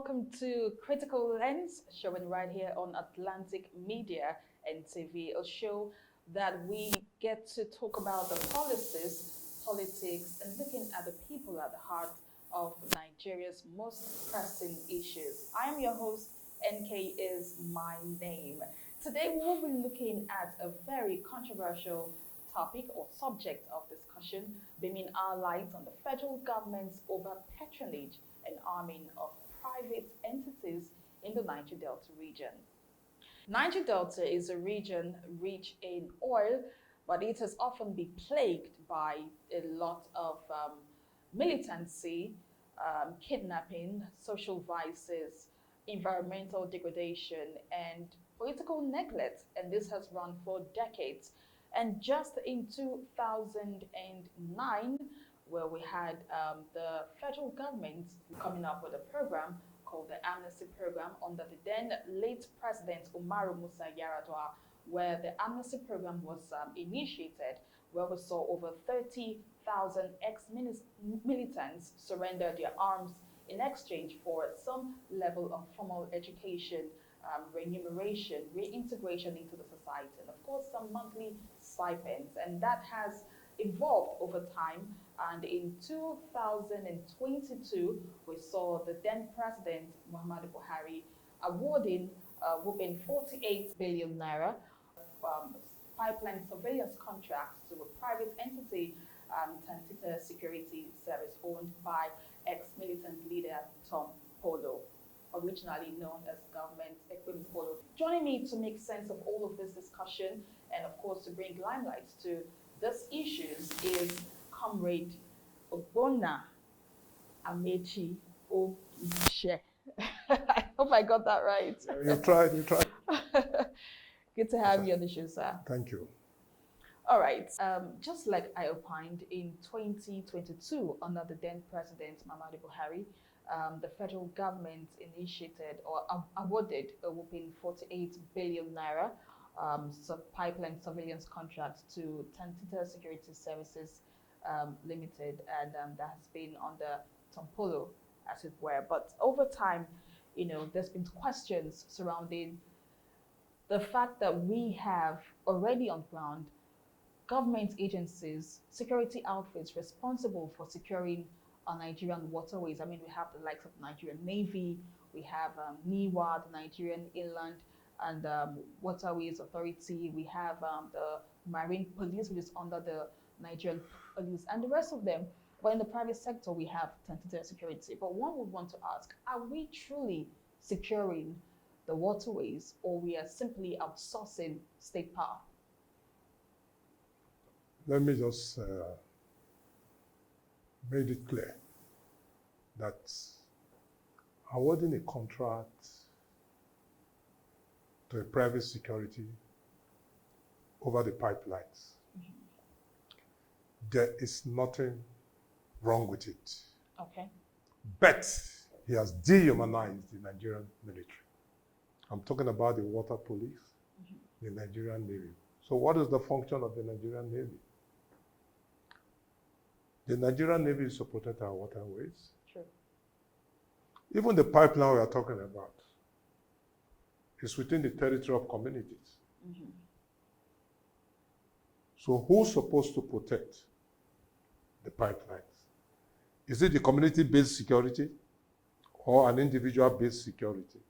welcome to Critical Lens, showing right here on Atlantic Media and TV, a show that we get to talk about the policies, politics, and looking at the people at the heart of Nigeria's most pressing issues. I am your host, NK is my name. Today we will be looking at a very controversial topic or subject of discussion, beaming our light on the federal government's over patronage and arming of private entities in the Niger Delta region. Niger Delta is a region rich in oil, but it has often been plagued by a lot of militancy, kidnapping, social vices, environmental degradation, and political neglect, and this has run for decades. And just in 2009, where we had the federal government coming up with a program called the Amnesty Program under the then late President Umaru Musa Yar'Adua, where the Amnesty Program was initiated, where we saw over 30,000 ex-militants surrender their arms in exchange for some level of formal education, remuneration, reintegration into the society, and of course some monthly stipends. And that has evolved over time. And in 2022, we saw the then President Muhammadu Buhari awarding whooping 48 billion naira pipeline surveillance contracts to a private entity, Tantita Security Service, owned by ex-militant leader Tom Polo, originally known as Government Equity Polo. Joining me to make sense of all of this discussion and of course to bring limelight to these issues is Comrade Ogbonna AMAECHI Ogbiche. I hope I got that right. You tried. Good to have you on the show, sir. Thank you. All right. Just like I opined in 2022 under the then President Muhammadu Buhari, the federal government initiated or awarded a whopping 48 billion naira pipeline surveillance contract to Tantita Security Services Limited, and that has been under Tom Polo, as it were. But over time, there's been questions surrounding the fact that we have already on ground government agencies, security outfits responsible for securing our Nigerian waterways. I mean, we have the likes of Nigerian Navy, we have NIWA, the Nigerian Inland and Waterways Authority, we have the Marine Police, which is under the Nigerian Police, and the rest of them. But in the private sector, we have Tantita Security. But one would want to ask, are we truly securing the waterways, or we are simply outsourcing state power? Let me just make it clear that awarding a contract to a private security over the pipelines, there is nothing wrong with it. Okay. But he has dehumanized the Nigerian military. I'm talking about the water police, the Nigerian Navy. So what is the function of the Nigerian Navy? The Nigerian Navy is to protect our waterways. True. Even the pipeline we are talking about is within the territory of communities. So who's supposed to protect the pipelines? Is it the community-based security or an individual-based security?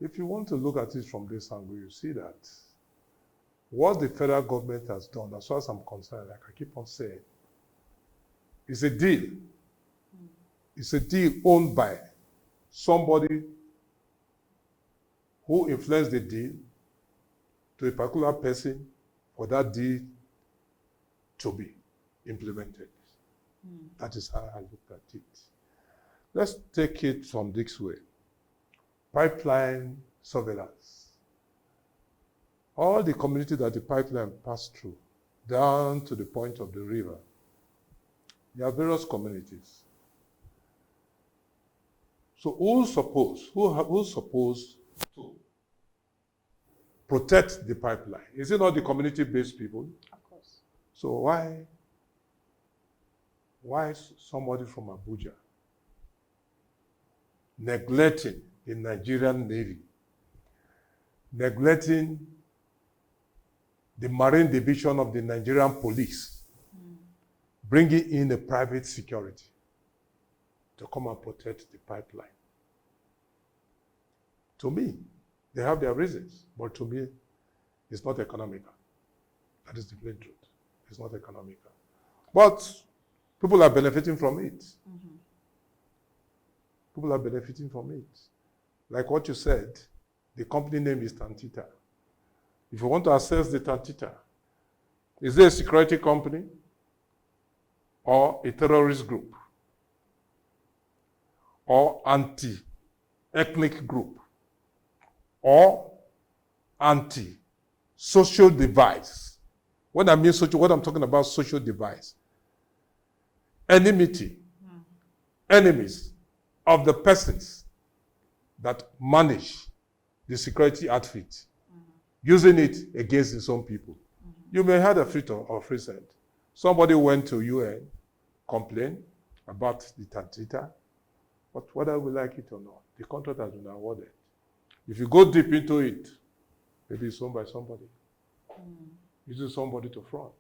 If you want to look at it from this angle, you see that what the federal government has done, as far as I'm concerned, like I keep on saying, is a deal. It's a deal owned by somebody who influenced the deal to a particular person for that deal to be implemented. That is how I look at it. Let's take it from this way. Pipeline surveillance. All the community that the pipeline passed through, down to the point of the river, there are various communities. So who's supposed to protect the pipeline? Is it not the community-based people? Of course. So why somebody from Abuja neglecting the Nigerian Navy, neglecting the Marine Division of the Nigerian Police, bringing in a private security to come and protect the pipeline. To me, they have their reasons, but to me, it's not economical. That is the plain truth. It's not economical. But people are benefiting from it. People are benefiting from it. Like what you said, the company name is Tantita. If you want to access the Tantita, is it a security company or a terrorist group or anti-ethnic group or anti-social device? When I mean social, what I'm talking about, social device. Enmity, enemies of the persons that manage the security outfit, using it against its own people. You may have a free or free send. Somebody went to UN, complained about the Tantita, but whether we like it or not, the contract has been awarded. If you go deep into it, maybe it's owned by somebody. Using somebody to front,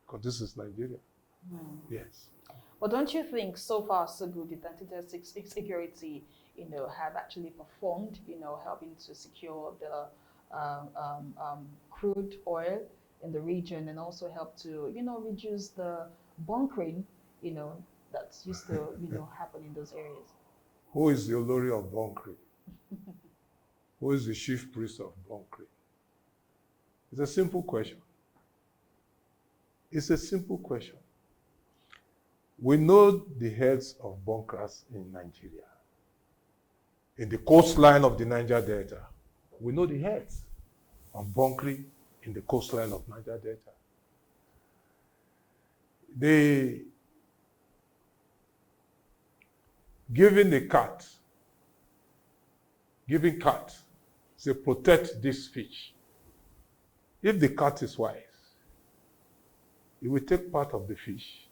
because this is Nigeria. Yes. Well, don't you think so far so good the Tantita security, have actually performed, helping to secure the crude oil in the region and also help to, reduce the bunkering, that's used to, happen in those areas? Who is the Olori of bunkering? Who is the chief priest of bunkering? It's a simple question. It's a simple question. We know the heads of bunkers in Nigeria. In the coastline of the Niger Delta, we know the heads of bunkering in the coastline of Niger Delta. They giving cat, say protect this fish. If the cat is wise, it will take part of the fish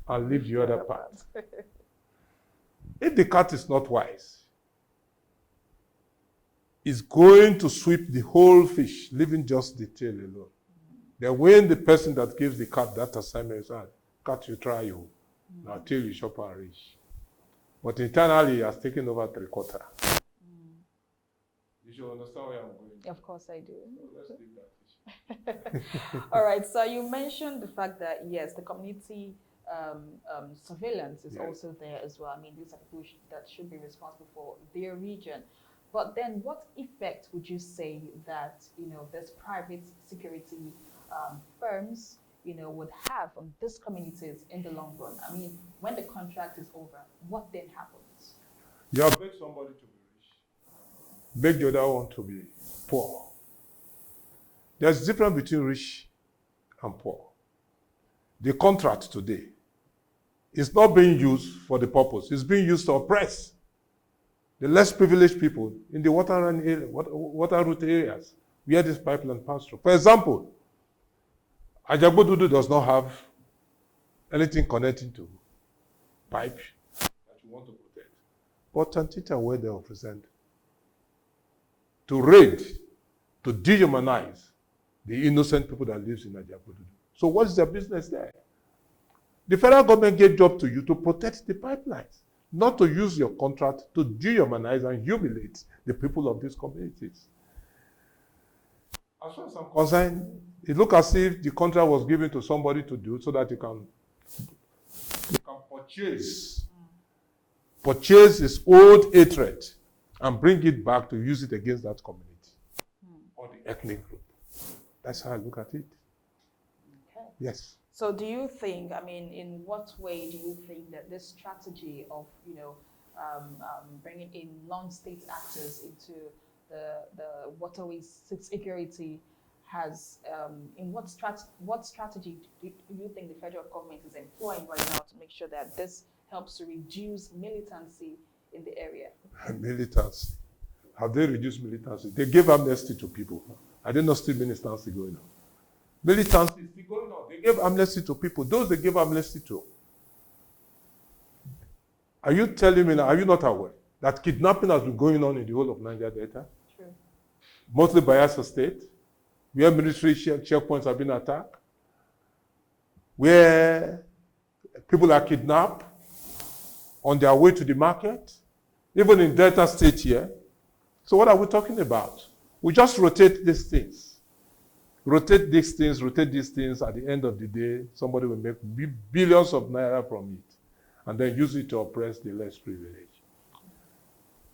and leave the other part. If the cat is not wise, it's going to sweep the whole fish, leaving just the tail alone. Then when the person that gives the cat that assignment is, cat, you try you. Now tail you shop and reach. But internally, he has taken over 3/4. You should understand where I'm going. Of course I do. So let's leave that issue. All right, so you mentioned the fact that, yes, the community surveillance is also there as well. I mean, these are people that should be responsible for their region. But then what effect would you say that, this private security firms, would have on these communities in the long run? I mean, when the contract is over, what then happens? You have begged somebody to be rich. Beg the other one to be poor. There's a difference between rich and poor. The contract today is not being used for the purpose. It's being used to oppress the less privileged people in the water route areas where this pipeline passes through. For example, Ajagbodudu does not have anything connecting to pipe that you want to protect. But Tantita were there present to raid, to dehumanize the innocent people that live in Ajagbodudu. So what is their business there? The federal government gave job to you to protect the pipelines, not to use your contract to dehumanize and humiliate the people of these communities. As far as I'm concerned, it looks as if the contract was given to somebody to do so that you can purchase his old hatred and bring it back to use it against that community or the ethnic group. That's how I look at it. Okay. Yes. So do you think, I mean, in what way do you think that this strategy of, bringing in non-state actors into the waterways security has, in what strategy do you think the federal government is employing right now to make sure that this helps to reduce militancy in the area? Militancy. Have they reduced militancy? They gave amnesty to people. Are there not still militancy going on? Militancy is still going on. They gave amnesty to people. Those they gave amnesty to Are you telling me now, are you not aware that kidnapping has been going on in the whole of Niger Delta? True. Mostly Bayelsa State, where military checkpoints have been attacked, where people are kidnapped on their way to the market, even in Delta State here. So what are we talking about? We just rotate these things. Rotate these things. At the end of the day, somebody will make billions of naira from it and then use it to oppress the less privileged.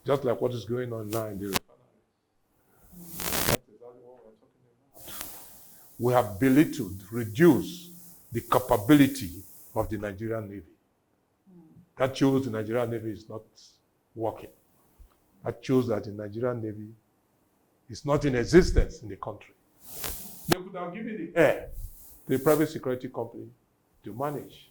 Just like what is going on now in the refinery. That's exactly what we're talking about. We have belittled, reduced the capability of the Nigerian Navy. That shows the Nigerian Navy is not working. That shows that the Nigerian Navy is not in existence in the country. They could have given the air to a private security company to manage.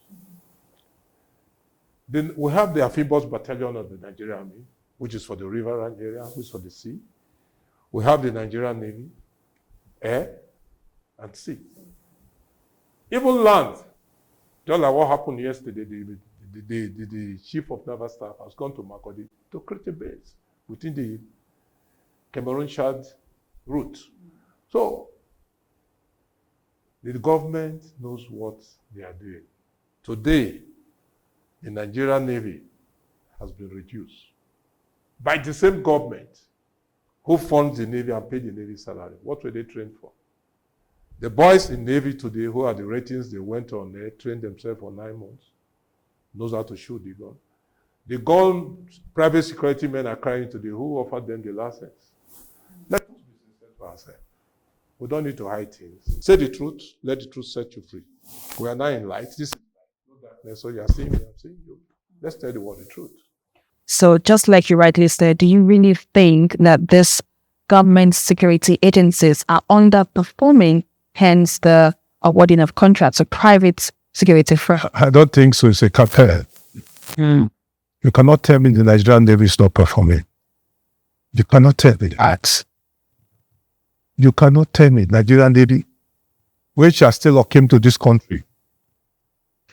Then we have the Amphibious Battalion of the Nigerian Army, which is for the river area, which is for the sea. We have the Nigerian Navy, air, and sea. Even land, just like what happened yesterday, the chief of naval staff has gone to Makurdi to create a base within the Cameroon-Chad route. So, the government knows what they are doing. Today, the Nigerian Navy has been reduced by the same government who funds the Navy and pays the Navy salary. What were they trained for? The boys in Navy today who are the ratings, they went on there, trained themselves for 9 months, knows how to shoot the gun. The gun private security men are crying today, who offered them the license? Let us be sincere to ourselves. We don't need to hide things. Say the truth, let the truth set you free. We are now in light. This is no darkness. So you are seeing me, I'm seeing you. Let's tell the world the truth. So just like you rightly said, do you really think that these government security agencies are underperforming, hence the awarding of contracts to private security firms? I don't think so. It's a cartel. You cannot tell me the Nigerian Navy is not performing. You cannot tell me that. You cannot tell me Nigerian Navy, which are still came to this country,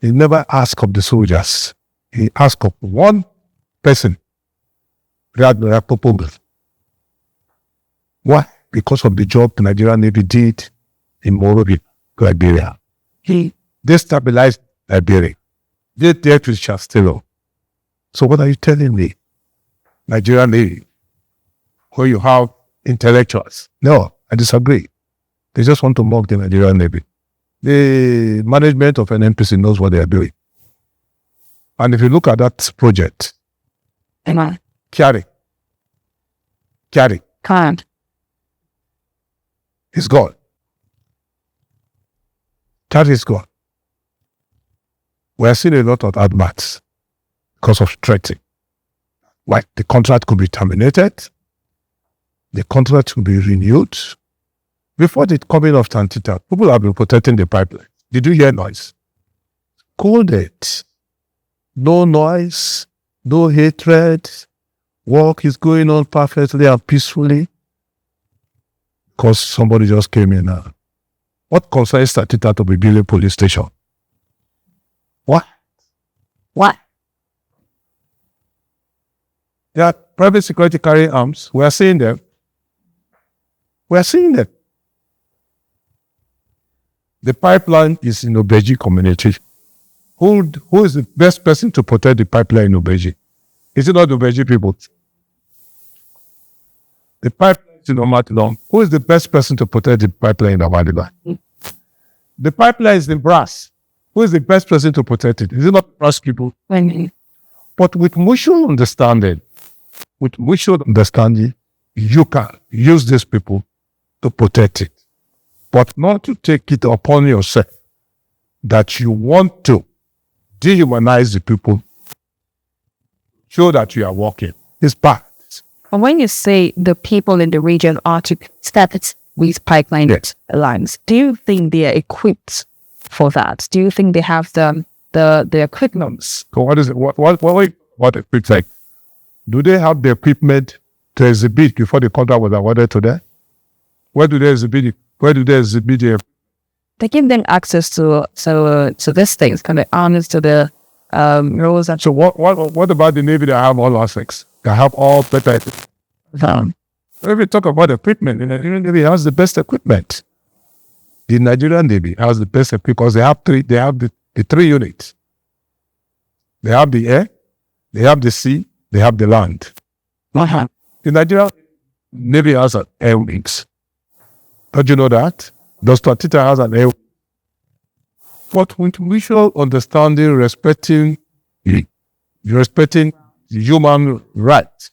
he never asked of the soldiers. He asked of one person. Why? Because of the job the Nigerian Navy did in Monrovia, Liberia. They stabilized Liberia. They dealt with Chastelo. So what are you telling me? Nigerian Navy, where you have intellectuals. No, I disagree. They just want to mock the Nigerian Navy. The management of an NPC knows what they are doing. And if you look at that project, Carry, Can't. it's gone. Carry is gone. We are seeing a lot of adverts because of threatening. Like the contract could be terminated, the contract could be renewed. Before the coming of Tantita, people have been protecting the pipeline. Did you hear noise? Cold it. No noise, no hatred. Work is going on perfectly and peacefully. Because somebody just came in now. What concerns Tantita to be building police station? What? There are private security carrying arms. We are seeing them. The pipeline is in Obeji community. Who is the best person to protect the pipeline in Obeji? Is it not the Obeji people? The pipeline is in Omatilon. Who is the best person to protect the pipeline in Omatilon? The pipeline is in Brass. Who is the best person to protect it? Is it not Brass people? But with mutual understanding, you can use these people to protect it. But not to take it upon yourself that you want to dehumanize the people, show that you are working. It's bad. And when you say the people in the region are to start with pipeline lines, do you think they are equipped for that? Do you think they have the equipment? So what is it? What equipment? Do they have the equipment to exhibit before the contract was awarded to them? Where do they exhibit it? They give them access to these things, kind of honest to the roles and So what about the Navy that have all aspects? That have all better. If you talk about equipment, the Nigerian Navy has the best equipment. The Nigerian Navy has the best equipment because they have three. They have the three units. They have the air, they have the sea, they have the land. The Nigerian Navy has an air wings. Don't you know that? Does Tita has an air? But with mutual understanding, respecting human rights,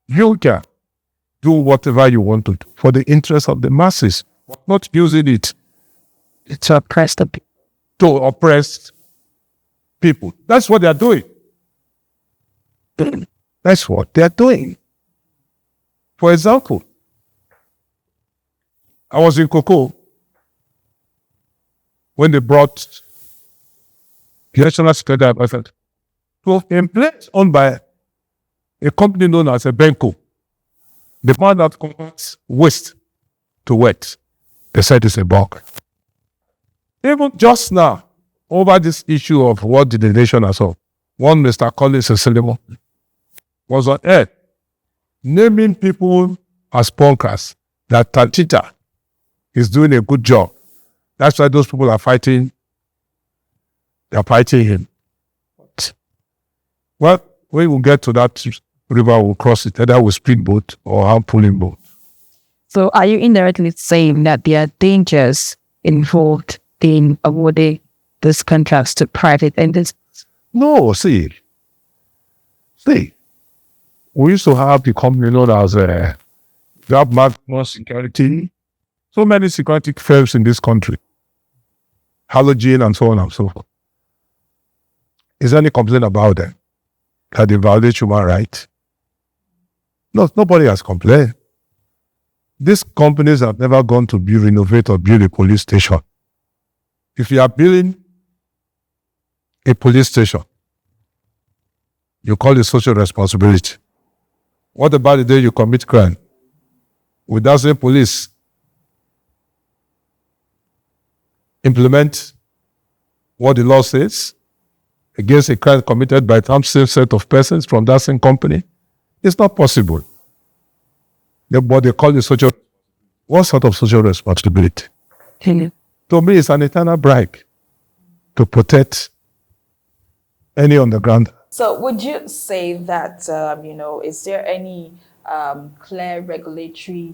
you can do whatever you want to do for the interest of the masses, not using it to oppress the people. to oppress people. That's what they are doing. That's what they are doing. For example, I was in Cocoa when they brought the National Security Advisor to a place owned by a company known as a Benko. The man that converts waste to wet. They said it's a bug. Even just now, over this issue of what did the nation has of, one Mr. Collins Eselimo was on air naming people as punkers, that Tantita is doing a good job. That's why those people are fighting. They're fighting him. Well, when we get to that river, we'll cross it either with speedboat or hand pulling boat. So are you indirectly saying that there are dangers involved in awarding these contracts to private entities? No, see, we used to have the company known as maximum security. So many security firms in this country, Halogen and so on and so forth. Is there any complaint about them that they violate human rights? No, nobody has complained. These companies have never gone to renovate or build a police station. If you are building a police station, you call it social responsibility. What about the day you commit crime? Would that same police implement what the law says against a crime committed by some same set of persons from that same company? It's not possible. But they call it social. What sort of social responsibility? To me, it's an eternal bribe to protect any underground. So would you say that, is there any clear regulatory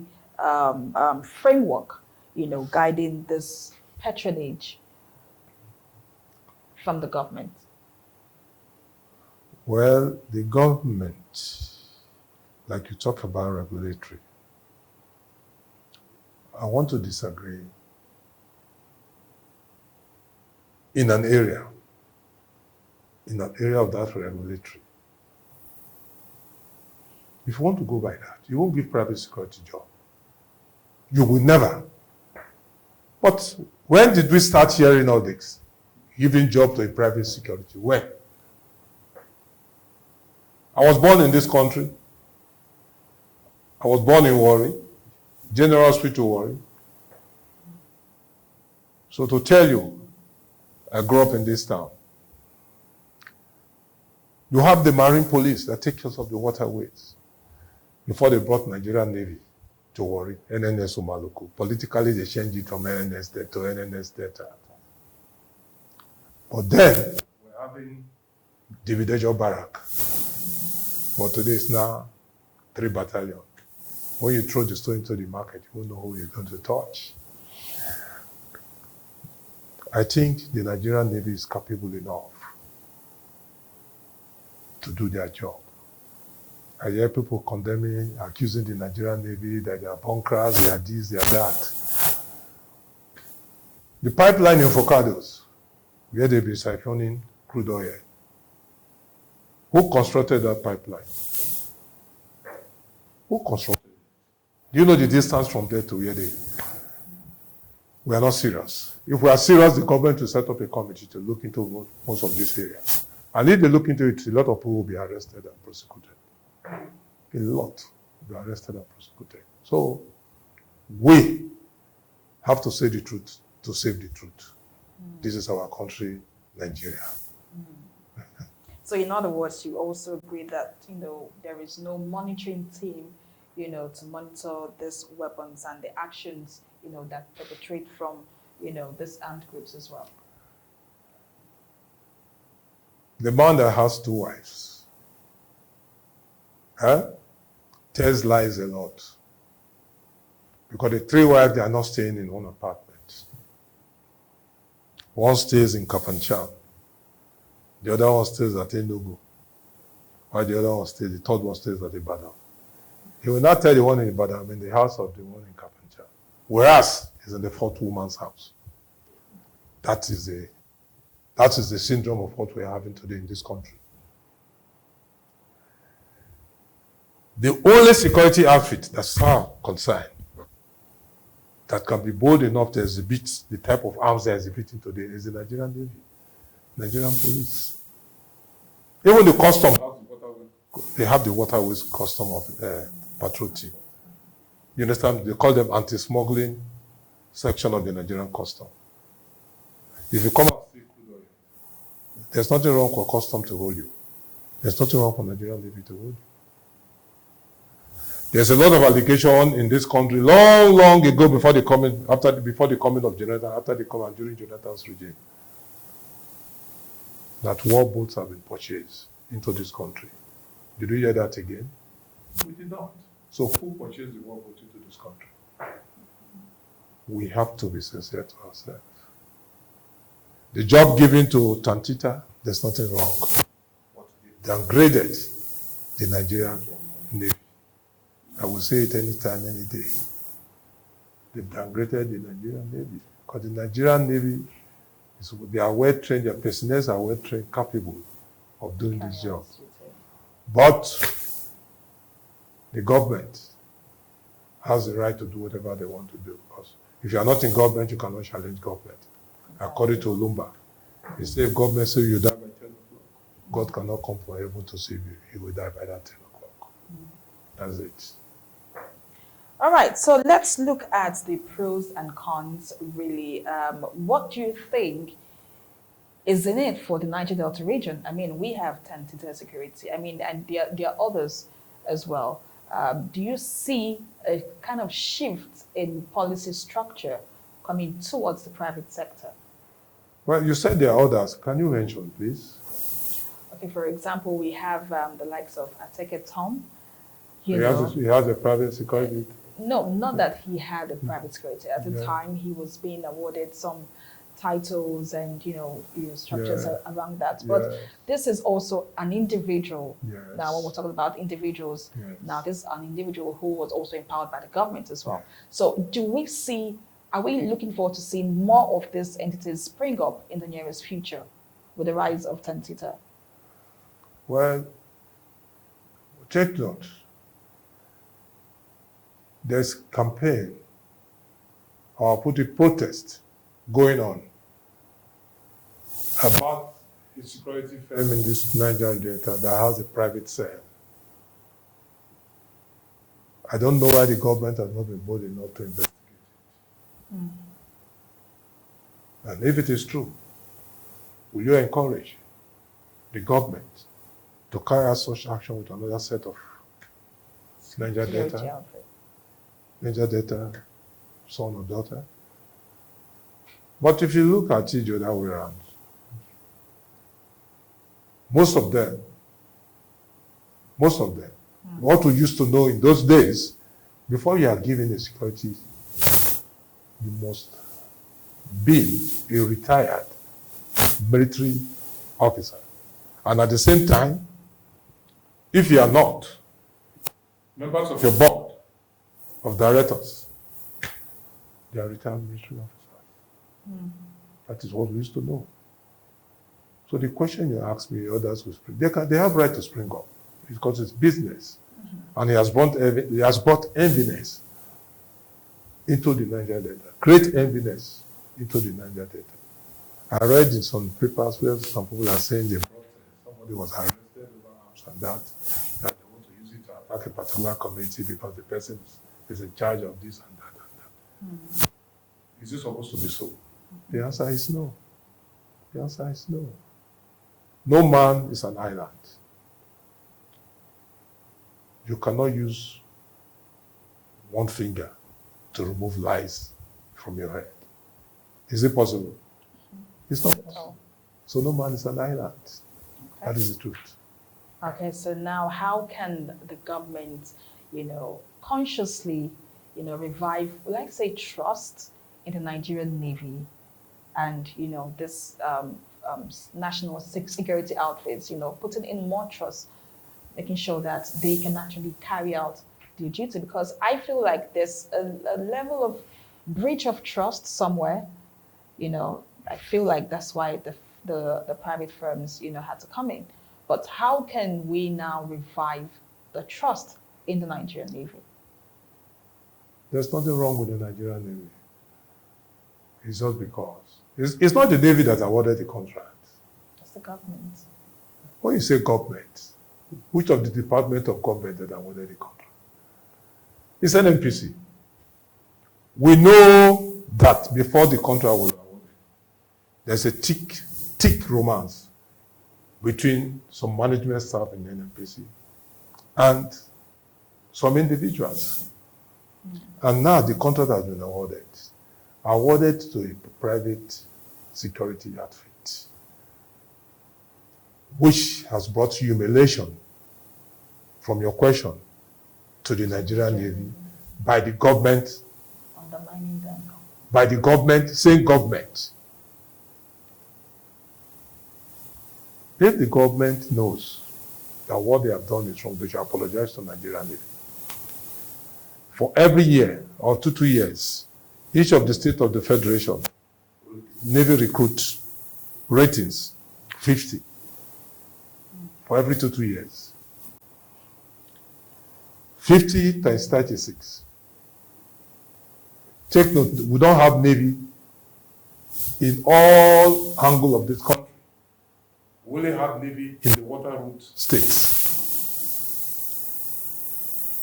framework, guiding this patronage from the government? Well, the government, like you talk about regulatory, I want to disagree in an area of that regulatory. If you want to go by that, you won't give private security job. You will never. But when did we start hearing all this? Giving job to a private security? When? I was born in this country. I was born in Warri, General Hospital Warri. So to tell you, I grew up in this town. You have the Marine Police that take care of the waterways. Before they brought Nigerian Navy to Warri, NNS Umaluku. Politically, they changed it from NNS to NNS Delta. But then, we're having Dividenjo Barrack. But today it's now 3 battalions. When you throw the stone into the market, you won't know who you're going to touch. I think the Nigerian Navy is capable enough to do their job. I hear people condemning, accusing the Nigerian Navy that they are bunkers, they are this, they are that. The pipeline in Focados, where they've been siphoning crude oil, who constructed that pipeline? Who constructed it? Do you know the distance from there to where they? We are not serious. If we are serious, the government will set up a committee to look into most of these areas. And if they look into it, a lot of people will be arrested and prosecuted. A lot will be arrested and prosecuted. So we have to say the truth to save the truth. This is our country, Nigeria. So in other words, you also agree that, there is no monitoring team, to monitor these weapons and the actions, that perpetrate from, these armed groups as well. The man that has 2 wives, tells lies a lot. Because the 3 wives, they are not staying in one apartment. One stays in Kafanchan. The other one stays at Enugu. While the other one stays, the third one stays at Ibadan. He will not tell the one in Ibadan, I'm in the house of the one in Kafanchan. Whereas, he's in the 4th woman's house. That is the syndrome of what we're having today in this country. The only security outfit that's how concerned that can be bold enough to exhibit the type of arms they're exhibiting today is the Nigerian Navy, Nigerian police. Even the custom, they have the waterways custom of patrol team. You understand? They call them anti-smuggling section of the Nigerian custom. If you come out, there's nothing wrong for custom to hold you. There's nothing wrong for Nigerian Navy to hold you. There's a lot of allegation in this country long ago before the coming of Jonathan, after the coming during Jonathan's regime, that war boats have been purchased into this country. Did we hear that again? We did not. So who purchased the war boat into this country? We have to be sincere to ourselves. The job given to Tantita, there's nothing wrong. But they downgraded the Nigerian Navy. I will say it anytime, any day. They've downgraded the Nigerian Navy. Because the Nigerian Navy, they are well trained, their personnel are well trained, capable of doing this job. But the government has the right to do whatever they want to do. Because if you are not in government, you cannot challenge government. According to Lumba, he said if government says you die by 10 o'clock, God cannot come from heaven to save you. He will die by that 10 o'clock. That's it. All right, so let's look at the pros and cons, really. What do you think is in it for the Niger Delta region? I mean, we have Tantita security. I mean, and there are others as well. Do you see a kind of shift in policy structure coming towards the private sector? Well, you said there are others. Can you mention, please? Okay, for example, we have the likes of Ateke Tom. He has a private security. No, not that he had a private security. At the time, he was being awarded some titles and, structures around that. But this is also an individual. Yes. Now, when we're talking about individuals, now this is an individual who was also empowered by the government as well. So are we looking forward to seeing more of these entities spring up in the nearest future with the rise of Tantita? Well, take note. There's campaign, or put it protest, going on about a security firm in this Niger Delta that has a private cell. I don't know why the government has not been bold enough to investigate it. And if it is true, will you encourage the government to carry out such action with another set of Niger Delta? Niger Delta, son or daughter. But if you look at it the other way around, most of them, what we used to know in those days, before you are given a security, you must be a retired military officer. And at the same time, if you are not, members of your board of directors, they are retired military officers. That is what we used to know. So the question you ask me, others will spring. They have right to spring up because it's business. And he has brought enviness into the Niger Delta. Great enviness into the Niger Delta. I read in some papers where some people are saying somebody was arrested over arms and that they want to use it to attack a particular community because the person is in charge of this and that. Is it supposed to be so? The answer is no. The answer is no. No man is an island. You cannot use one finger to remove lies from your head. Is it possible? It's not possible. So no man is an island. Okay. That is the truth. Okay, so now how can the government, consciously, revive, let's say, trust in the Nigerian Navy and, this national security outfits, putting in more trust, making sure that they can actually carry out their duty? Because I feel like there's a level of breach of trust somewhere. I feel like that's why the private firms, had to come in. But how can we now revive the trust in the Nigerian Navy? There's nothing wrong with the Nigerian Navy. It's just because. It's not the Navy that awarded the contract. It's the government. When you say government, which of the department of government that awarded the contract? It's NNPC. We know that before the contract was awarded, there's a thick romance between some management staff in NNPC and some individuals. And now the contract has been awarded to a private security outfit, which has brought humiliation, from your question, to the Nigerian Navy by the government, undermining them. By the government, saying government. If the government knows that what they have done is wrong, they should apologize to Nigerian Navy. For every year or 2 years, each of the states of the Federation, Navy recruit ratings, 50, for every 2 years. 50 times 36. Take note, we don't have Navy in all angles of this country. We only have Navy in the water route states.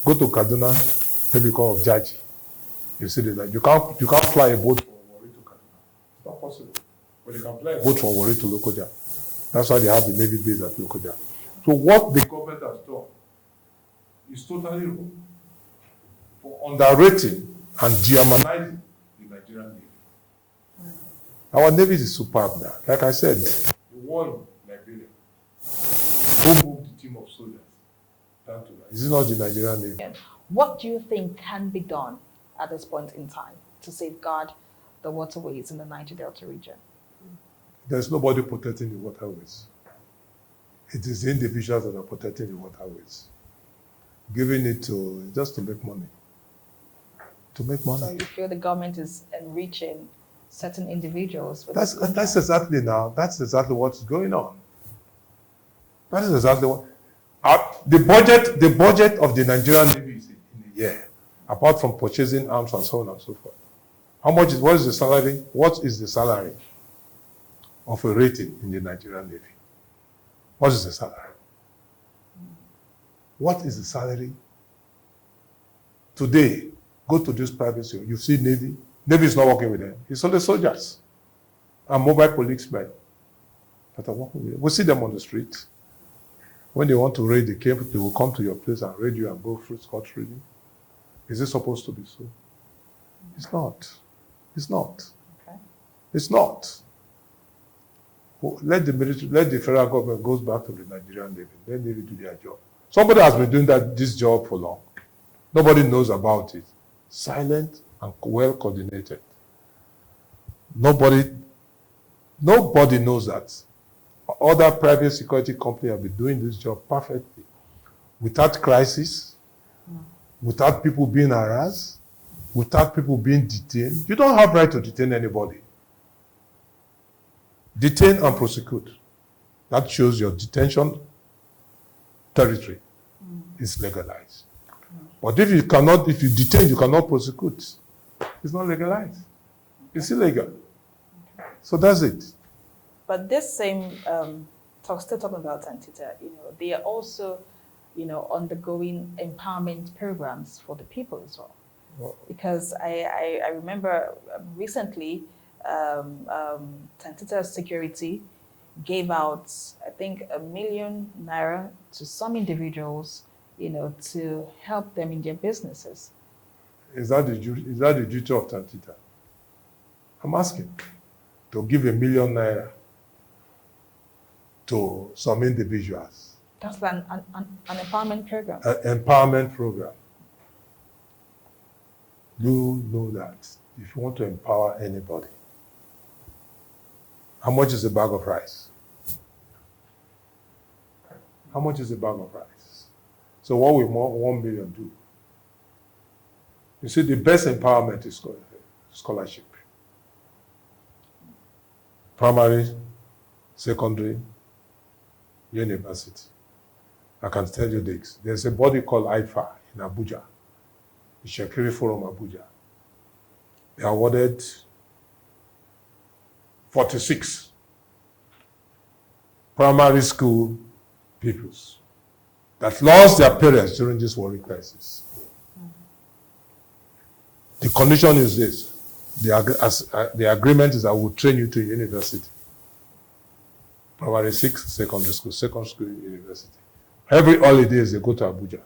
Go to Kaduna, maybe called Jaji. You see that you can't fly a boat from Warri to Kaduna. It's not possible. But you can fly a boat from Warri to Lokoja. That's why they have the Navy base at Lokoja. So what the government has done is totally wrong for underrating and dehumanizing the Nigerian Navy. Our Navy is superb now. Like I said, the war in Liberia, who moved the team of soldiers down to that? Is it not the Nigerian Navy? What do you think can be done at this point in time to safeguard the waterways in the Niger Delta region? There's nobody protecting the waterways. It is the individuals that are protecting the waterways. Giving it just to make money. To make money. So you feel the government is enriching certain individuals? That's exactly what's going on. That is exactly what. The budget of the Nigerian Navy is in a year, apart from purchasing arms and so on and so forth. What is the salary? What is the salary of a rating in the Nigerian Navy? What is the salary? What is the salary? Today, go to this private sector, you see Navy. Navy is not working with them. It's only soldiers and mobile policemen that are working with them. We see them on the street. When they want to raid the camp, they will come to your place and raid you and go through scot-free. Is it supposed to be so? It's not. It's not. Okay. It's not. Let the federal government goes back to the Nigerian Navy. Let Navy do their job. Somebody has been doing this job for long. Nobody knows about it. Silent and well coordinated. Nobody knows that. Other private security companies have been doing this job perfectly. Without crisis, without people being harassed, without people being detained. You don't have right to detain anybody. Detain and prosecute. That shows your detention territory is legalized. But if you detain, you cannot prosecute. It's not legalized. It's illegal. So that's it. But this same still talking about Tantita, they are also, undergoing empowerment programs for the people as well. Because I remember recently, Tantita Security, gave out, I think, ₦1 million to some individuals, to help them in their businesses. Is that the duty of Tantita? I'm asking to give ₦1 million to some individuals. That's an empowerment program. An empowerment program. You know that if you want to empower anybody, how much is a bag of rice? How much is a bag of rice? So what will 1 million do? You see, the best empowerment is scholarship. Primary, secondary, university. I can tell you this. There's a body called IFA in Abuja, the Shekiri Forum Abuja. They awarded 46 primary school pupils that lost their parents during this worry crisis. The condition is this. The agreement is I will train you to university. Primary 6, secondary school, university. Every holidays they go to Abuja.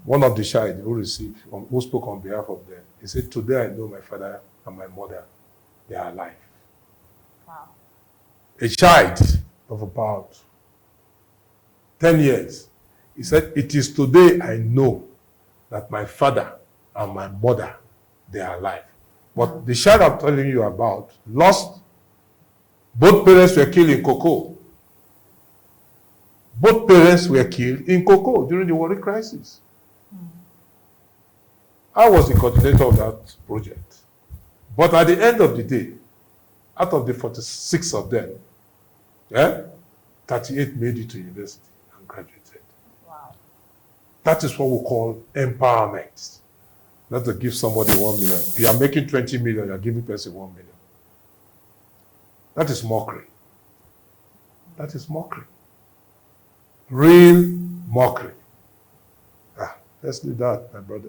One of the child who spoke on behalf of them, he said, today I know my father and my mother, they are alive. Wow. A child of about 10 years, he said, it is today I know that my father and my mother, they are alive. But the child I'm telling you about lost, both parents were killed in Koko. Both parents were killed in Koko during the Warri crisis. I was the coordinator of that project. But at the end of the day, out of the 46 of them, 38 made it to university and graduated. Wow. That is what we call empowerment. Not to give somebody 1 million. If you are making 20 million, you are giving person 1 million. That is mockery. That is mockery. Real mockery. Let's do that, my brother.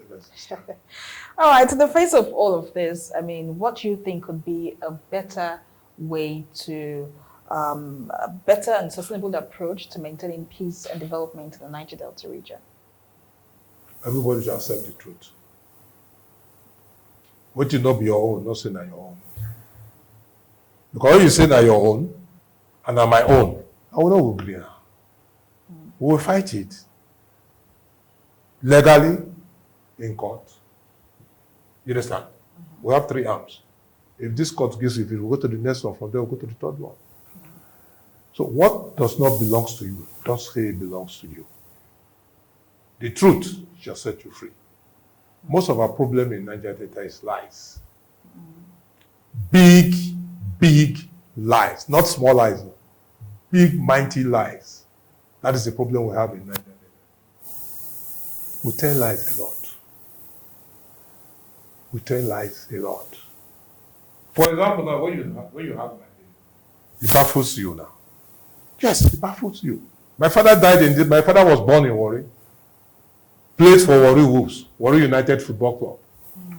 All right, in the face of all of this, I mean, what do you think could be a better way to, a better and sustainable approach to maintaining peace and development in the Niger Delta region? Everybody should accept the truth. What you not be your own, not say na your own. Because when you say na your own, and na my own, I will not agree. We will fight it. Legally, in court. You understand? We have 3 arms. If this court gives you, we'll go to the next one, from there we'll go to the 3rd one. So what does not belong to you, don't say it belongs to you. The truth shall set you free. Most of our problem in Niger Delta is lies. Big, big lies. Not small lies. Big, mighty lies. That is the problem we have in Niger Delta. We tell lies a lot. We tell lies a lot. For example, now when you have my name, it baffles you now. Yes, it baffles you. My father my father was born in Warri. Played for Warri Wolves, Warri United Football Club.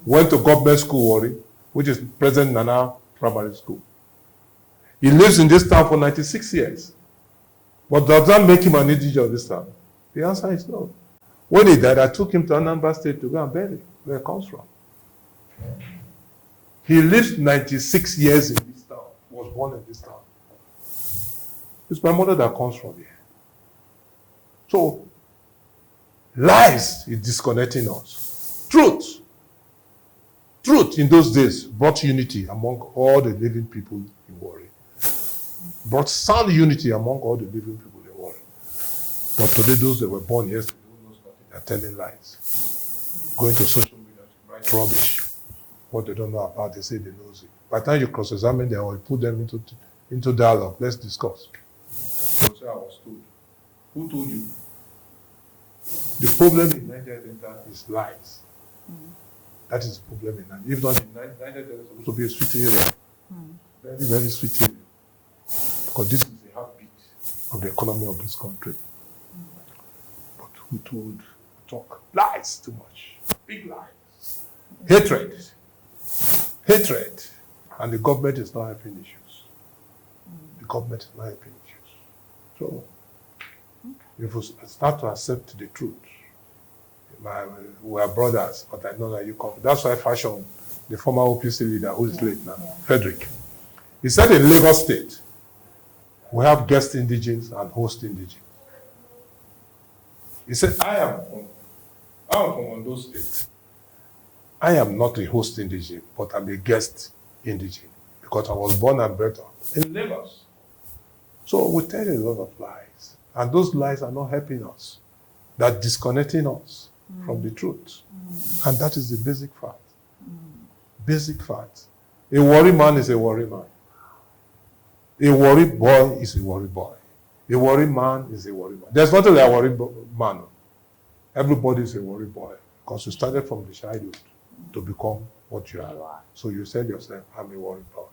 Went to government school Warri, which is present Nana Primary School. He lives in this town for 96 years. But does that make him an individual of this town? The answer is no. When he died, I took him to Anambra State to go and bury him, where he comes from. He lived 96 years in this town, was born in this town. It's my mother that comes from here. So, lies is disconnecting us. Truth in those days brought unity among all the living people in Warri. Brought sound unity among all the living people in Warri. But today, those that were born yesterday, they're telling lies. Going to social media to write rubbish. What they don't know about, they say they know it. By the time you cross-examine them or you put them into dialogue, let's discuss. They'll say, I was told. Who told you? The problem in Niger Delta is lies. That is the problem in Niger. If not in Niger Delta, it's supposed to be a sweet area. Very, very sweet area. Because this is the heartbeat of the economy of this country. But who told? Talk. Lies too much. Big lies. Hatred. And the government is not helping issues. The government is not helping you. So, if you start to accept the truth, we are brothers, but I know that you come. That's why Fashion, the former OPC leader, who is late now, Frederick, he said in Lagos State, we have guest indigenes and host indigenes. He said, I am from Ondo State. I am not a host indigene, but I'm a guest indigene because I was born and bred in Lagos. So we tell a lot of lies, and those lies are not helping us. They're disconnecting us from the truth. And that is the basic fact. Basic fact. A worried man is a worried man. A worried boy is a worried boy. A worried man is a worried man. There's nothing like a worried man. Everybody is a worried boy because you started from the childhood to become what you are. So you said yourself, I'm a worried boy.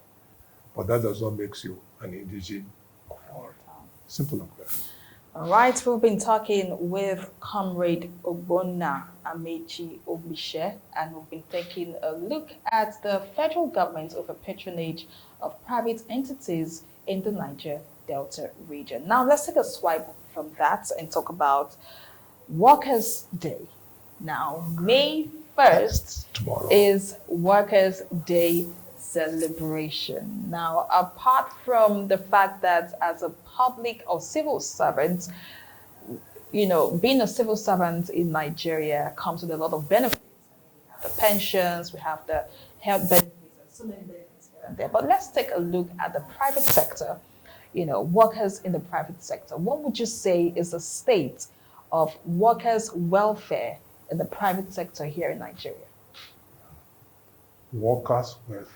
But that does not make you an indigene of worry. Simple and clear. All right, we've been talking with Comrade Ogbonna AMAECHI OGBITSE, and we've been taking a look at the federal government over patronage of private entities in the Niger Delta region. Now, let's take a swipe from that and talk about Workers' Day. Now, May 1st Tomorrow is Workers' Day celebration. Now, apart from the fact that as a public or civil servant, you know, being a civil servant in Nigeria comes with a lot of benefits. We have the pensions, we have the health benefits, and so many benefits here and there. But let's take a look at the private sector, you know, workers in the private sector. What would you say is the state of workers' welfare in the private sector here in Nigeria? Workers' welfare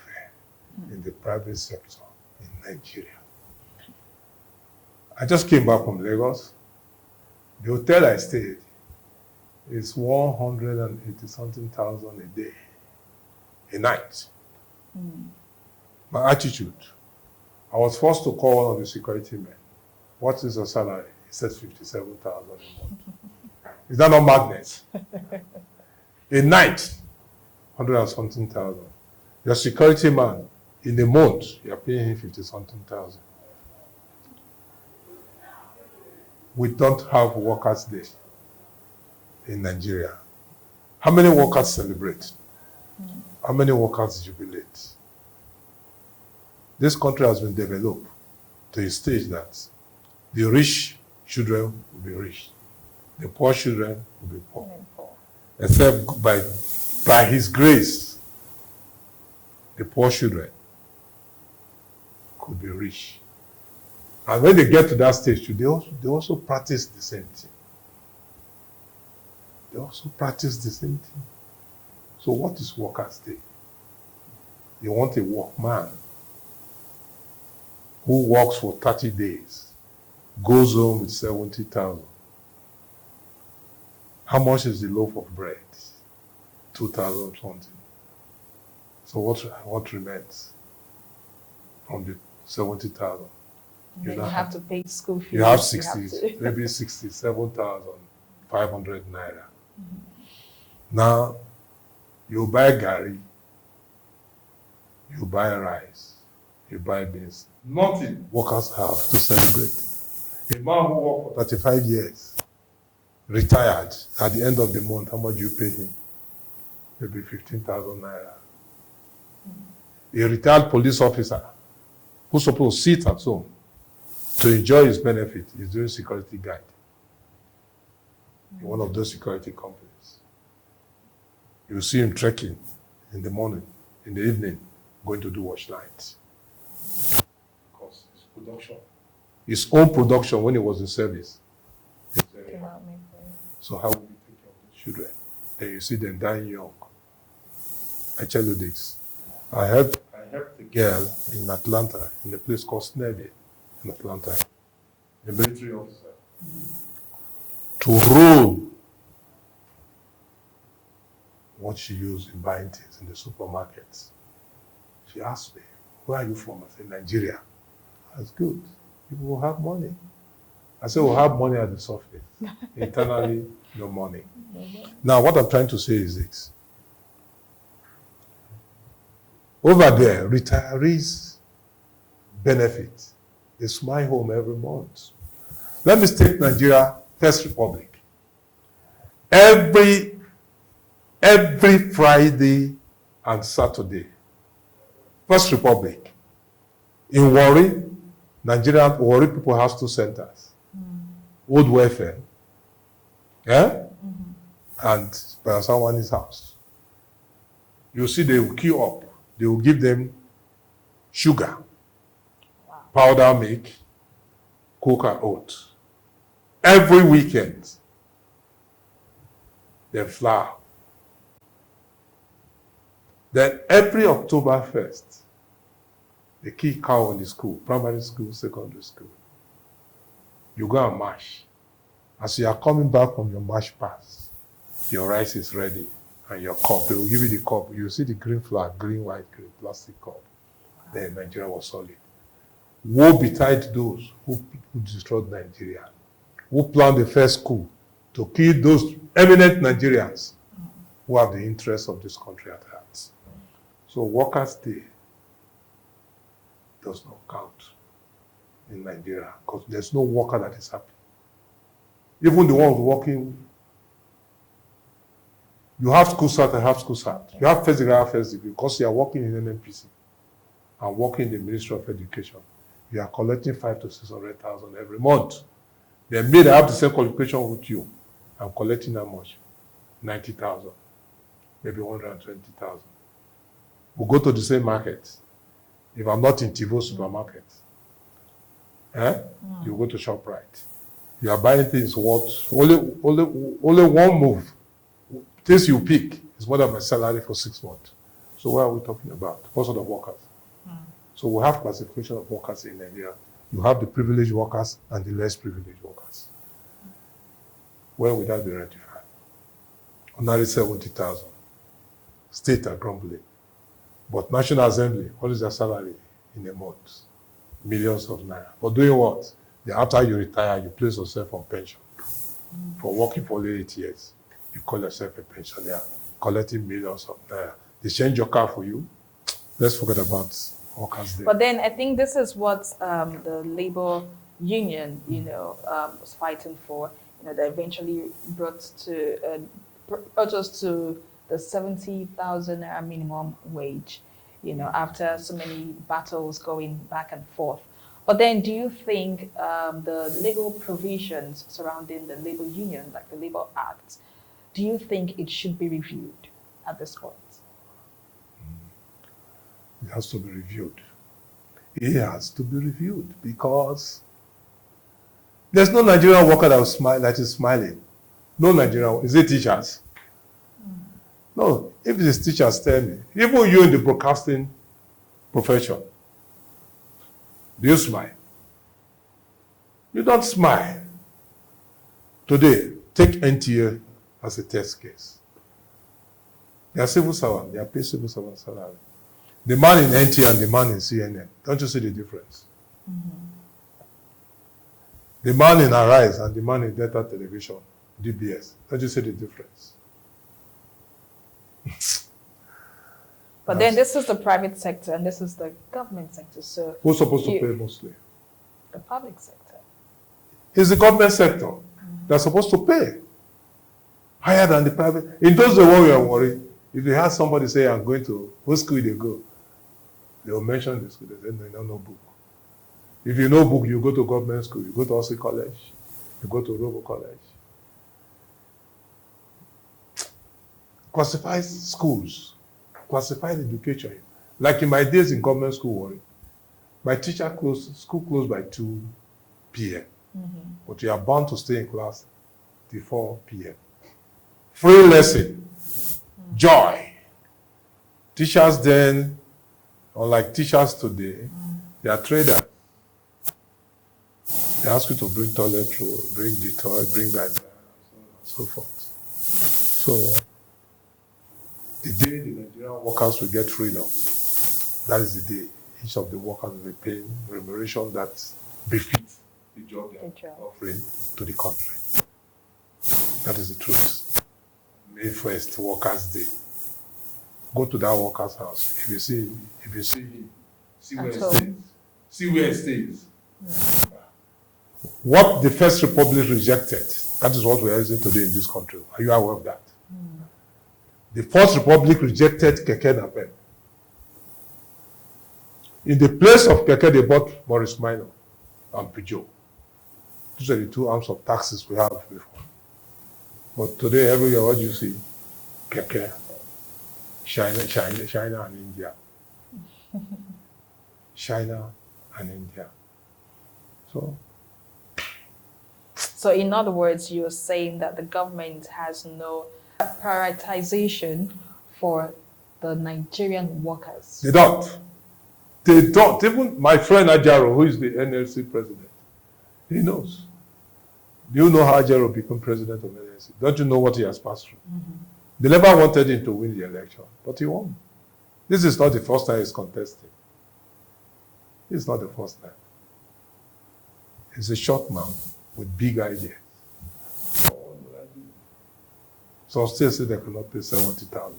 in the private sector in Nigeria. I just came back from Lagos. The hotel I stayed is 180-something thousand a day, a night. My attitude, I was forced to call one of the security men. What is your salary? He said 57,000 a month. Is that not madness? A night, 100-something thousand. Your security man, in a month, you're paying him 50-something thousand. We don't have Workers' Day in Nigeria. How many workers celebrate? How many workers jubilate? This country has been developed to a stage that the rich children will be rich, the poor children will be poor. Except by His grace, the poor children could be rich. And when they get to that stage, they also practice the same thing. They also practice the same thing. So what is Workers' Day? They want a workman who works for 30 days, goes home with 70,000. How much is the loaf of bread? 2,000 something. So what remains from the 70,000? You have to pay school fees. You have 60, maybe 67,500 naira. Now, you buy gari, you buy rice, you buy beans. Nothing workers have to celebrate. A man who worked for 35 years, retired, at the end of the month, how much do you pay him? Maybe 15,000 naira. A retired police officer who's supposed to sit at home to enjoy his benefit is doing security guard in one of those security companies. You see him trekking in the morning, in the evening, going to do watch nights. Because his production, his own production when he was in service, is very high. So how will you take care of the children? Then you see them dying young. I tell you this. I helped a girl in Atlanta, in a place called Snevy, in Atlanta, a military officer, to roll what she used in buying things in the supermarkets. She asked me, where are you from? I said, Nigeria. That's good. People will have money. I said, we'll have money at the surface. Internally, no money. Now, what I'm trying to say is this. Over there, retirees' benefit They smile home every month. Let me take Nigeria, First Republic. Every Friday and Saturday, First Republic. In Warri, Nigeria, Warri people have 2 centers. Old Welfare, and Someone's house. You see, they will queue up. They will give them sugar, powder milk, coke and oat. Every weekend, then flour. Then every October 1st, they kill cow in the school, primary school, secondary school. You go and mash. As you are coming back from your mash pass, your rice is ready and your cup. They will give you the cup. You see the green flag, green, white, green, plastic cup. Then Nigeria was solid. Woe betide those who destroyed Nigeria, who planned the first coup to kill those eminent Nigerians who have the interests of this country at heart. So Workers' Day does not count in Nigeria because there's no worker that is happy. Even the ones working, you have school start and have school start. You have first degree, first degree because you are working in NNPC and working in the Ministry of Education. You are collecting 500,000 to 600,000 every month. Then me, I have the same qualification with you. I'm collecting how much? 90,000, maybe 120,000. We'll go to the same market. If I'm not in Tivo supermarket, you go to ShopRite. You are buying things worth only one move. Things you pick is more than my salary for 6 months. So what are we talking about? What sort of workers? So we have classification of workers in Nigeria. You have the privileged workers and the less privileged workers. Where would that be rectified? Ordinary 70,000. State are grumbling. But National Assembly, what is their salary in a month? Millions of naira. But doing what? After you retire, you place yourself on pension. For working for only 8 years, you call yourself a pensioner, collecting millions of naira. They change your car for you. Let's forget about Workers' Day. But then I think this is what the labor union, was fighting for. That eventually brought us to the 70,000 naira minimum wage. After so many battles going back and forth. But then, do you think the legal provisions surrounding the labor union, like the Labor Act, do you think it should be reviewed at this point? It has to be reviewed. It has to be reviewed because there's no Nigerian worker that is smiling. No Nigerian. Is it teachers? No. If it is teachers, tell me. Even you in the broadcasting profession, do you smile? You don't smile. Today, take NTA as a test case. They are civil servants. They are paid civil servant salary. The man in NTA and the man in CNN, don't you see the difference? The man in Arise and the man in Delta Television, DBS, don't you see the difference? But then this is the private sector and this is the government sector. So who's supposed to pay mostly? The public sector. It's the government sector that's supposed to pay higher than the private. In those days when we are worried, if you had somebody say, I'm going to, what school they go? They will mention the school. They say, no, you don't know book. If you know book, you go to government school. You go to Osi College. You go to Robo College. Classified schools, classified education. Like in my days in government school, my teacher school closed by 2 p.m. But you are bound to stay in class till 4 p.m. Free lesson, joy. Teachers then, unlike teachers today, they are traders. They ask you to bring toilet roll, bring the toy, bring that, and so forth. So, the day the Nigerian workers will get freedom, that is the day each of the workers will be paying remuneration that befits the job they are offering to the country. That is the truth. May 1st, Workers' Day. Go to that worker's house. If you see him, see where it stays. See where it stays. What the First Republic rejected, that is what we are using today in this country. Are you aware of that? The First Republic rejected Keke Napep. In the place of Keke, they bought Maurice Minor and Peugeot. Those are the two arms of taxis we have before. But today, everywhere, what do you see? Keke, China and India. China and India. So in other words, you're saying that the government has no prioritization for the Nigerian workers. They don't. They don't. Even my friend Ajaro, who is the NLC president, he knows. Do you know how Ajaro became president of NLC? Don't you know what he has passed through? They never wanted him to win the election, but he won. This is not the first time he's contesting. It's not the first time. He's a short man with big ideas. Some states say they cannot pay 70,000.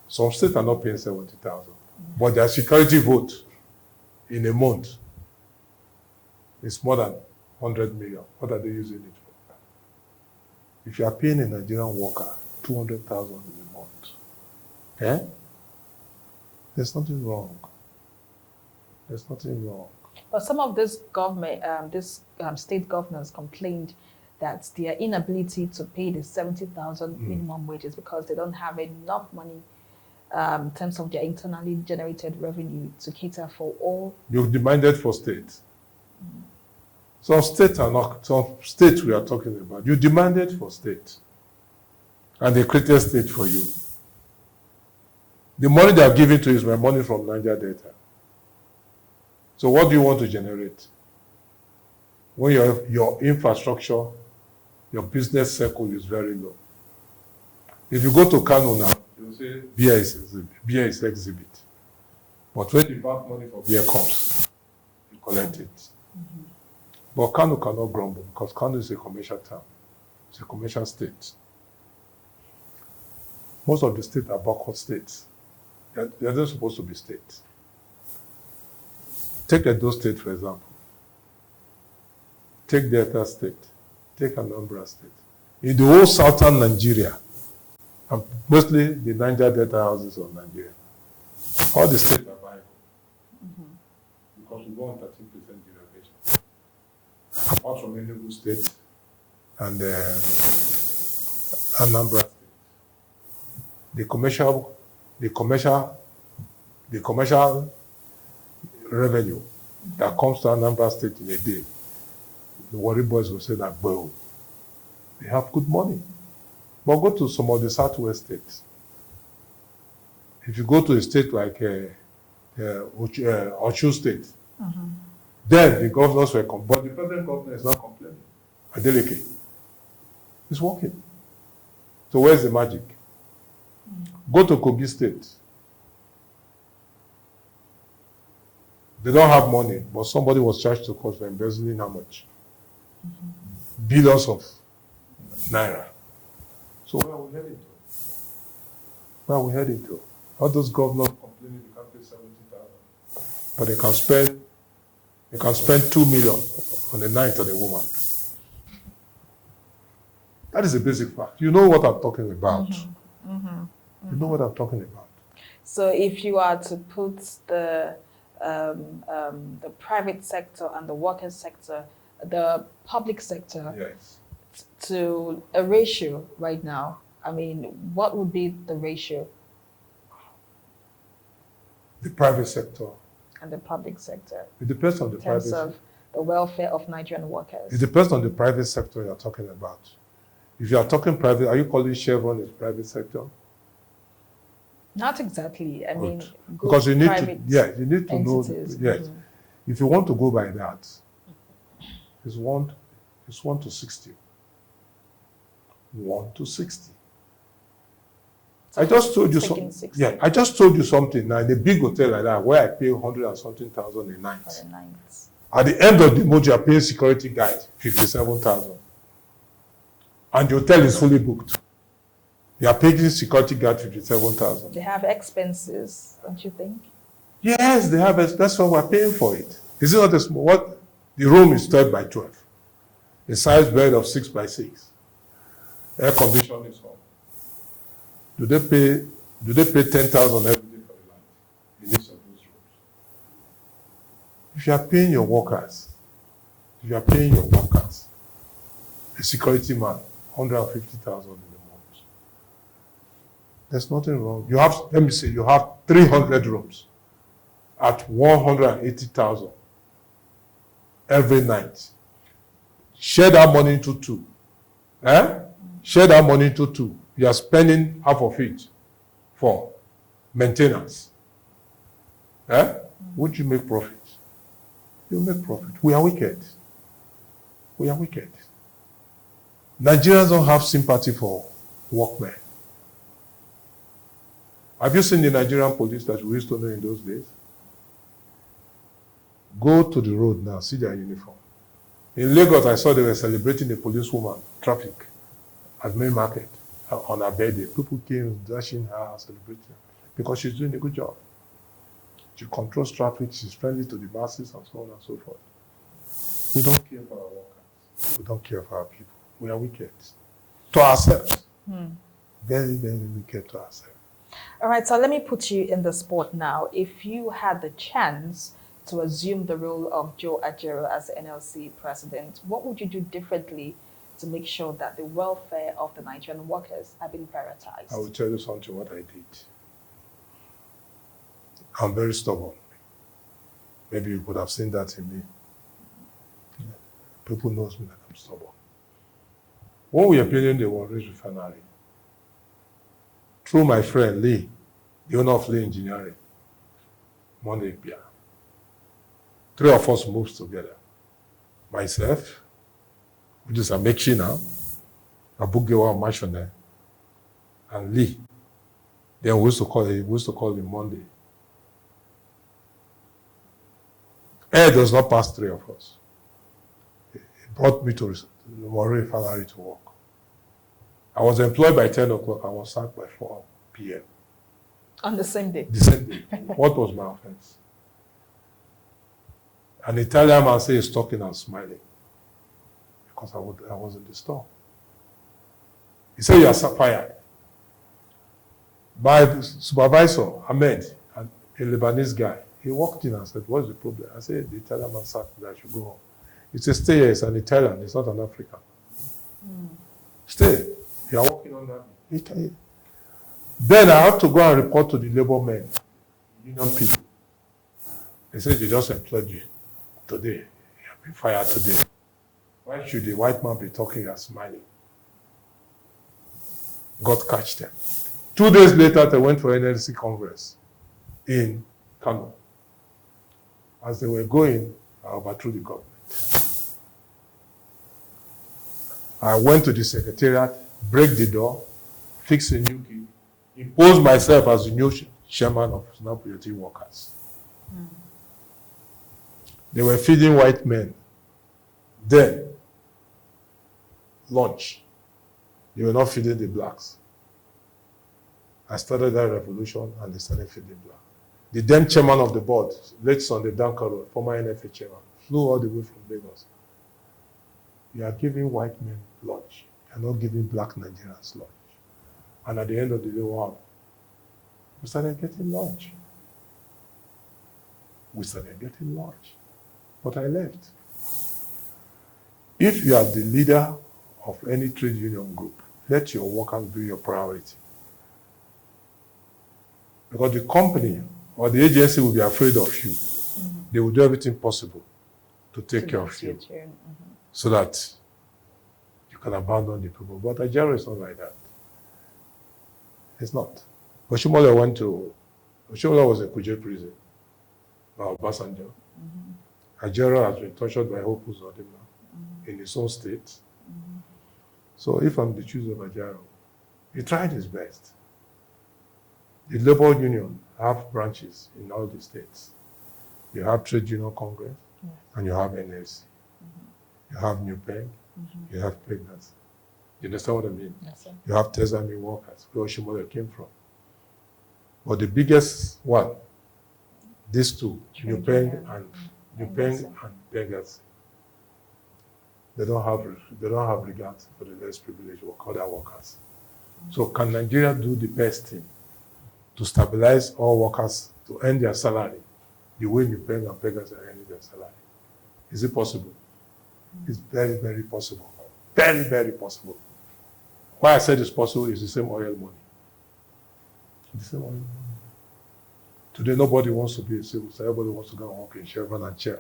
Some states are not paying 70,000. But their security vote in a month is more than 100 million. What are they using it for? If you are paying a Nigerian worker 200,000 in a month, there's nothing wrong. There's nothing wrong. But some of this government, state governors complained that their inability to pay the 70,000 minimum wages because they don't have enough money in terms of their internally generated revenue to cater for all. You've demanded for states. Some states are not, some states we are talking about. You demanded for states. And they created state for you. The money they are giving to you is my money from Niger Delta. So what do you want to generate? When your infrastructure, your business circle is very low. If you go to Kano now, you'll say beer is exhibit. But when the bank money for beer comes, you collect it. But Kano cannot grumble because Kano is a commercial town. It's a commercial state. Most of the states are backward states. They're not supposed to be states. Take Edo State, for example. Take Delta State. Take Anambra State. In the whole southern Nigeria, and mostly the Niger Delta houses of Nigeria, all the states are viable. Because we go on 13% derivation. Apart from Enugu State and Anambra State. The commercial revenue that comes to Anambra State in a day, the Warri boys will say that, well, they have good money. But go to some of the southwest states. If you go to a state like Osun State, then the governors were complaining. But the present governor is not complaining. Adeleke. It's working. So where's the magic? Go to Kogi State. They don't have money, but somebody was charged to court for embezzling how much? Billions of naira. So where are we heading to? Where are we heading to? All those governors complaining they can't pay 70,000, but they can spend 2 million on the night of the woman. That is a basic fact. You know what I'm talking about. You know what I'm talking about. So if you are to put the private sector and the worker sector, the public sector, Yes. to a ratio right now, I mean, what would be the ratio? The private sector. And the public sector, It depends on the in terms private of the welfare of Nigerian workers? It depends on the private sector you're talking about. If you are talking private, are you calling Chevron a private sector? Not exactly. I mean, Because you need to, private you need to know, entities. yes. If you want to go by that, it's 1 to 60. 1 to 60. So I just told you taking something. 60. Yeah, I just told you something now in a big hotel like that where I pay 100 and something thousand a night. For the nights. At the end of the month, you are paying security guide 57,000. And the hotel is fully booked. You are paying security guard 57,000. They have expenses, don't you think? Yes, they have. That's why we're paying for it. Is it not a small? The room is 12 by 12. A size bed of 6 by 6. Air conditioning is on. Do they pay 10,000 every day for the land in each of those rooms? If you are paying your workers, a security man, 150,000 in a month, there's nothing wrong. You have, let me say, you have 300 rooms at 180,000 every night. Share that money into two. Share that money into two. You are spending half of it for maintenance. Would you make profit? You make profit. We are wicked. We are wicked. Nigerians don't have sympathy for workmen. Have you seen the Nigerian police that we used to know in those days? Go to the road now, see their uniform. In Lagos, I saw they were celebrating a policewoman, traffic, at Main Market on her birthday. People came dashing her, celebrating her, because she's doing a good job. She controls traffic, she's friendly to the masses, and so on and so forth. We don't care for our workers. We don't care for our people. We are wicked. To ourselves. Very, very wicked to ourselves. All right, so let me put you in the spot now. If you had the chance to assume the role of Joe Ajaero as NLC president, what would you do differently to make sure that the welfare of the Nigerian workers are being prioritized? I will tell you something what I did. I'm very stubborn. Maybe you could have seen that in me. People knows me that I'm stubborn. When we are building the Warriors refinery, through my friend Lee, the owner of Lee Engineering, Monday Pia, 3 of us moved together. Myself, which is AMAECHI now, Abugewa Mashone, and Lee. Then we used to call him Monday. Air does not pass 3 of us. He brought me to the Warri Refinery to work. I was employed by 10 o'clock. I was sacked by 4 p.m. On the same day? The same day. What was my offense? An Italian man said he's talking and smiling because I was in the store. He said, you are fired. My supervisor, Ahmed, a Lebanese guy, he walked in and said, what's the problem? I said, the Italian man said that I should go home. He said, stay here. It's an Italian. It's not an African. Stay. You are working on that. Then I have to go and report to the labor men, union people. They said, they just employed you today. You have been fired today. Why should the white man be talking and smiling? God catch them. 2 days later, they went for NLC Congress in Kano. As they were going, I overthrew the government. I went to the secretariat, break the door, fix a new key, impose myself as the new chairman of Snap workers. They were feeding white men. Then, lunch. They were not feeding the blacks. I started that revolution and they started feeding blacks. The then chairman of the board, late Sunday Dankaro, former NFA chairman, flew all the way from Lagos. You are giving white men lunch. You are not giving black Nigerians lunch. And at the end of the day, wow, we started getting lunch. We started getting lunch. But I left. If you are the leader of any trade union group, let your workers be your priority. Because the company or the agency will be afraid of you. They will do everything possible to take care of you so that you can abandon the people. But Nigeria is not like that. It's not. Oshimola was in Kuje prison. Now Obasanjo. Nigeria has been tortured by Hope Uzodinma in his own state. So if I'm the choice of Ajaero, he tried his best. The labor union have branches in all the states. You have Trade Union Congress, and you have NLC. You have New Peg, you have pregnancy. You understand what I mean? Yes, sir. You have Tezami workers, where Oshimola came from. But the biggest one, these two, New Peg and Pregnancy, they don't have regard for the less privileged other workers. So can Nigeria do the best thing to stabilize all workers to earn their salary the way the beggars and beggars are earning their salary? Is it possible? It's very, very possible. Very, very possible. Why I said it's possible is the same oil money. The same oil money. Today, nobody wants to be a civil servant. Everybody wants to go and work in Chevron and Shell.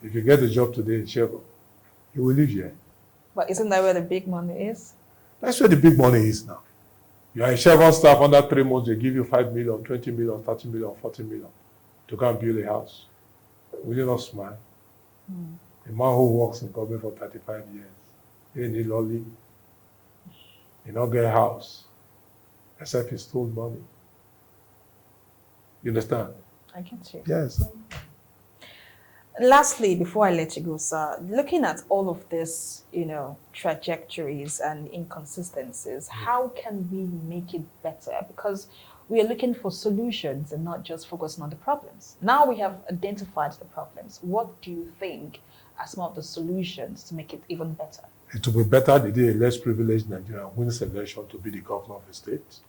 If you get a job today in Chevron, you will live here. But isn't that where the big money is? That's where the big money is now. You are a Chevron staff, under 3 months, they give you 5 million, 20 million, 30 million, 40 million to go and build a house. Will you not smile? A man who works in government for 35 years, he need lolly, he not get a house, except he stole money. You understand? I get you. Yes. Lastly, before I let you go, sir, looking at all of this, trajectories and inconsistencies, how can we make it better? Because we are looking for solutions and not just focusing on the problems. Now we have identified the problems. What do you think are some of the solutions to make it even better? It will be better the day a less privileged Nigerian wins election to be the governor of a state,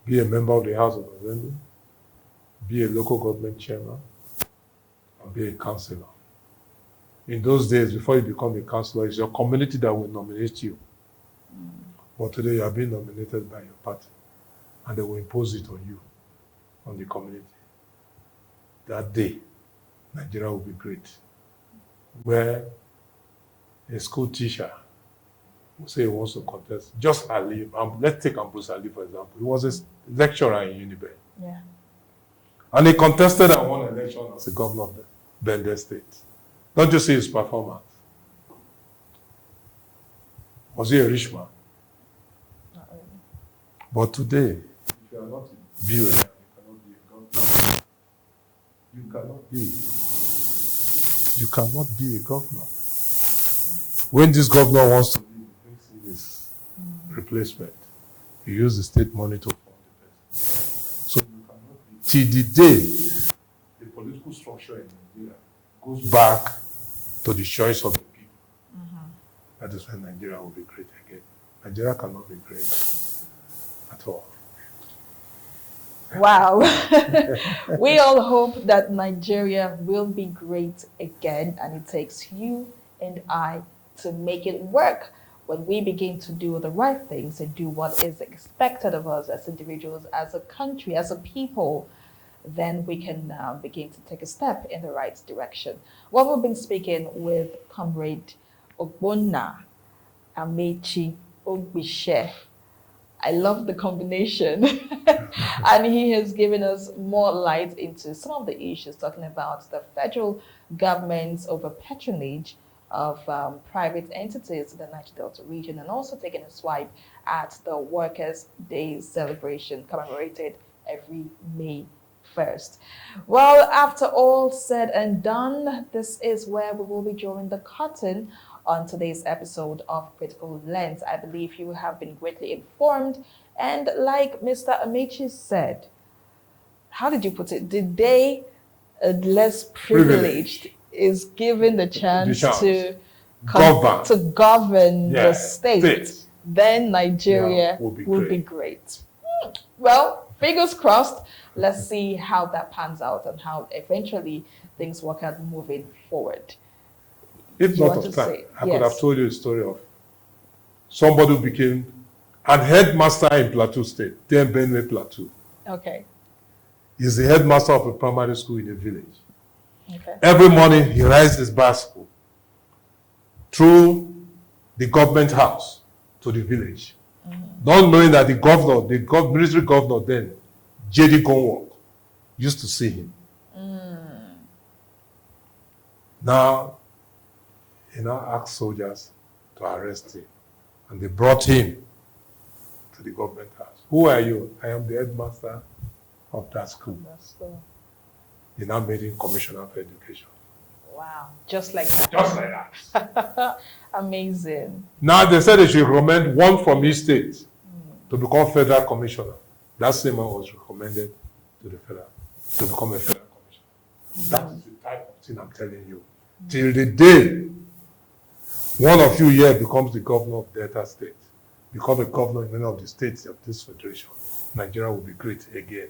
be a member of the House of Assembly, be a local government chairman, or be a councillor. In those days, before you become a councillor, it's your community that will nominate you. But today, you are being nominated by your party, and they will impose it on you, on the community. That day, Nigeria will be great. Where a school teacher will say he wants to contest, just Ali, let's take Ambrose Ali, for example. He was a lecturer in Uniben. Yeah. And he contested and won an election as a governor of the Bende State. Don't you see his performance? Was he a rich man? Not really. But today, if you are not a billionaire, you cannot be a governor. You cannot be a governor. When this governor wants to leave, he brings in his replacement. You use the state money to fund the person. So you cannot be. Till the day the political structure in Nigeria goes back to the choice of the people, that is when Nigeria will be great again. Nigeria cannot be great at all. Wow. We all hope that Nigeria will be great again, and it takes you and I to make it work. When we begin to do the right things and do what is expected of us as individuals, as a country, as a people, then we can begin to take a step in the right direction. Well, we've been speaking with Comrade Ogbonna, AMAECHI Ogbiche. I love the combination. And he has given us more light into some of the issues, talking about the federal government's over patronage of private entities in the Niger Delta region, and also taking a swipe at the Workers' Day celebration commemorated every May 1st. Well, after all said and done, this is where we will be drawing the curtain on today's episode of Critical Lens. I believe you have been greatly informed, and like Mr. AMAECHI said, how did you put it? The day a less privileged is given the chance to govern the state, then Nigeria will be great. Well, fingers crossed. Let's see how that pans out and how eventually things work out moving forward. If not of time, I could have told you a story of somebody who became a headmaster in Plateau State, then Benue Plateau. Okay. He's the headmaster of a primary school in a village. Okay. Every morning, he rides his bicycle through the government house to the village, not knowing that the governor, military governor then, J.D. Gonwork, used to see him. Now, he now asked soldiers to arrest him, and they brought him to the government house. Who are you? I am the headmaster of that school. They now made him commissioner for education. Wow, just like that. Just like that. Amazing. Now they said they should recommend one from each state to become federal commissioner. That same man was recommended to the federal, to become a federal commissioner. That's the type of thing I'm telling you. till the day one of you here becomes the governor of Delta State, become a governor in any of the states of this federation, Nigeria will be great again.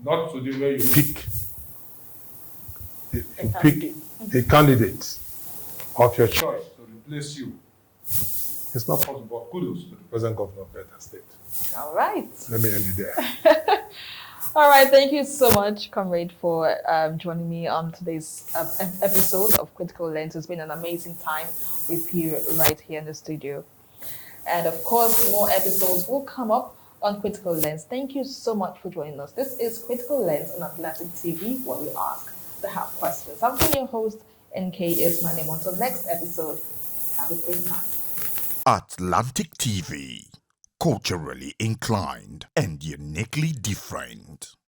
Not to the way you pick a candidate of your choice to replace you. It's not possible, but kudos to the present governor of Delta State. All right. Let me end it there. All right. Thank you so much, Comrade, for joining me on today's episode of Critical Lens. It's been an amazing time with you right here in the studio. And of course, more episodes will come up on Critical Lens. Thank you so much for joining us. This is Critical Lens on Atlantic TV, where we ask the hard questions. I've been your host, NK is my name. Until next episode, have a great time. Atlantic TV, culturally inclined and uniquely different.